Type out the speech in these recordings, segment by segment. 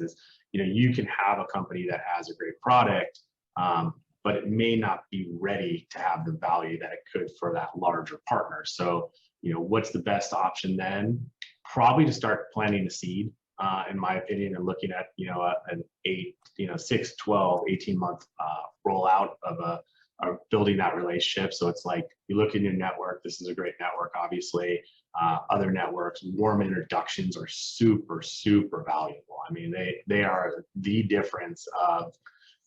is, you can have a company that has a great product, but it may not be ready to have the value that it could for that larger partner. So, what's the best option then? Probably to start planting the seed, in my opinion, and looking at, an 6, 12, 18-month rollout of building that relationship. So it's like, you look in your network, this is a great network, obviously. Other networks, warm introductions are super, super valuable. I mean, they are the difference of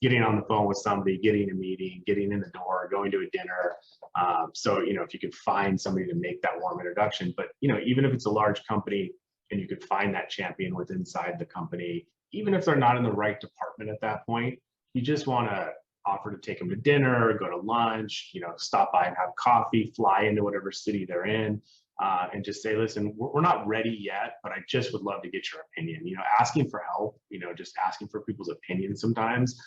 getting on the phone with somebody, getting a meeting, getting in the door, going to a dinner. So, if you could find somebody to make that warm introduction, but, even if it's a large company and you could find that champion with inside the company, even if they're not in the right department at that point, you just want to offer to take them to dinner, go to lunch, stop by and have coffee, fly into whatever city they're in, and just say, listen, we're not ready yet, but I just would love to get your opinion. Asking for help, just asking for people's opinion sometimes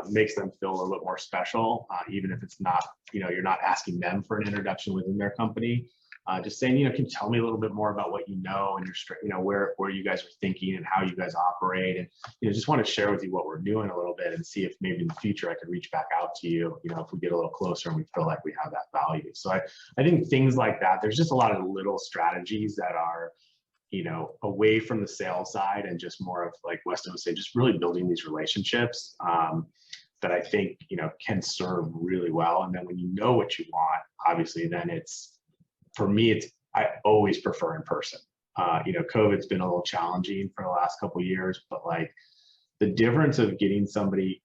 makes them feel a little bit more special, even if it's not, you're not asking them for an introduction within their company. Just saying, can you tell me a little bit more about what and your, where you guys are thinking and how you guys operate, and just want to share with you what we're doing a little bit, and see if maybe in the future I could reach back out to you, if we get a little closer and we feel like we have that value. So I think things like that. There's just a lot of little strategies that are, away from the sales side and just more of, like Weston would say, just really building these relationships that I think can serve really well. And then when you know what you want, obviously, then for me, I always prefer in person. COVID's been a little challenging for the last couple of years, but like the difference of getting somebody,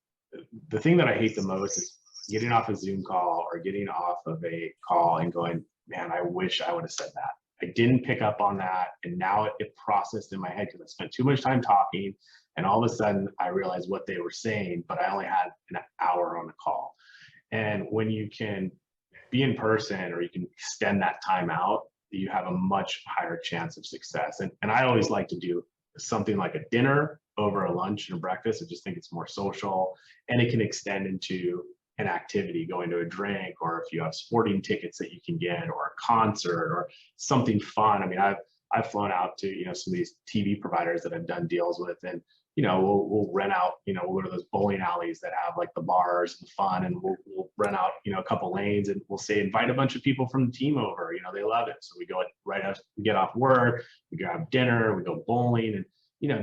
the thing that I hate the most is getting off a Zoom call or getting off of a call and going, man, I wish I would have said that. I didn't pick up on that. And now it processed in my head because I spent too much time talking. And all of a sudden I realized what they were saying, but I only had an hour on the call. And when you can be in person, or you can extend that time out, you have a much higher chance of success. And I always like to do something like a dinner over a lunch and a breakfast. I just think it's more social, and it can extend into an activity, going to a drink, or if you have sporting tickets that you can get, or a concert or something fun. I mean, I've flown out to, some of these TV providers that I've done deals with, and we'll rent out, we'll go to those bowling alleys that have like the bars and fun, and we'll rent out, a couple lanes, and we'll say, invite a bunch of people from the team over, they love it. So we go right after we get off work, we grab dinner, we go bowling, and,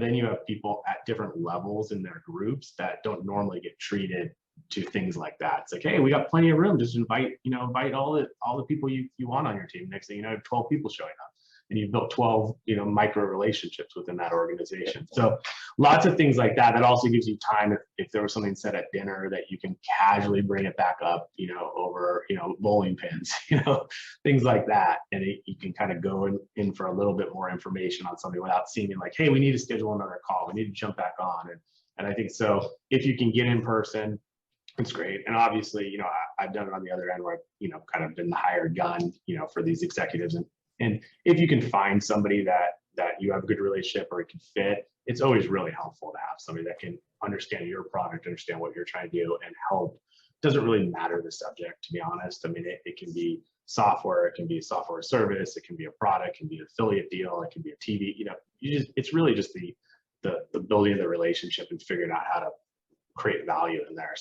then you have people at different levels in their groups that don't normally get treated to things like that. It's like, hey, we got plenty of room. Just invite all the people you want on your team. Next thing you know, you have 12 people showing up. And you've built 12, micro relationships within that organization. So lots of things like that. That also gives you time, if there was something said at dinner, that you can casually bring it back up, over, bowling pins, things like that. And you can kind of go in for a little bit more information on something without seeming like, hey, we need to schedule another call. We need to jump back on. And I think so, if you can get in person, it's great. And obviously, I've done it on the other end where I've, kind of been the hired gun, for these executives. And if you can find somebody that you have a good relationship or it can fit, it's always really helpful to have somebody that can understand your product, understand what you're trying to do, and help. Doesn't really matter the subject, to be honest. I mean, it can be software, it can be a software service, it can be a product, it can be an affiliate deal, it can be a TV. It's really just the building of the relationship and figuring out how to create value in there.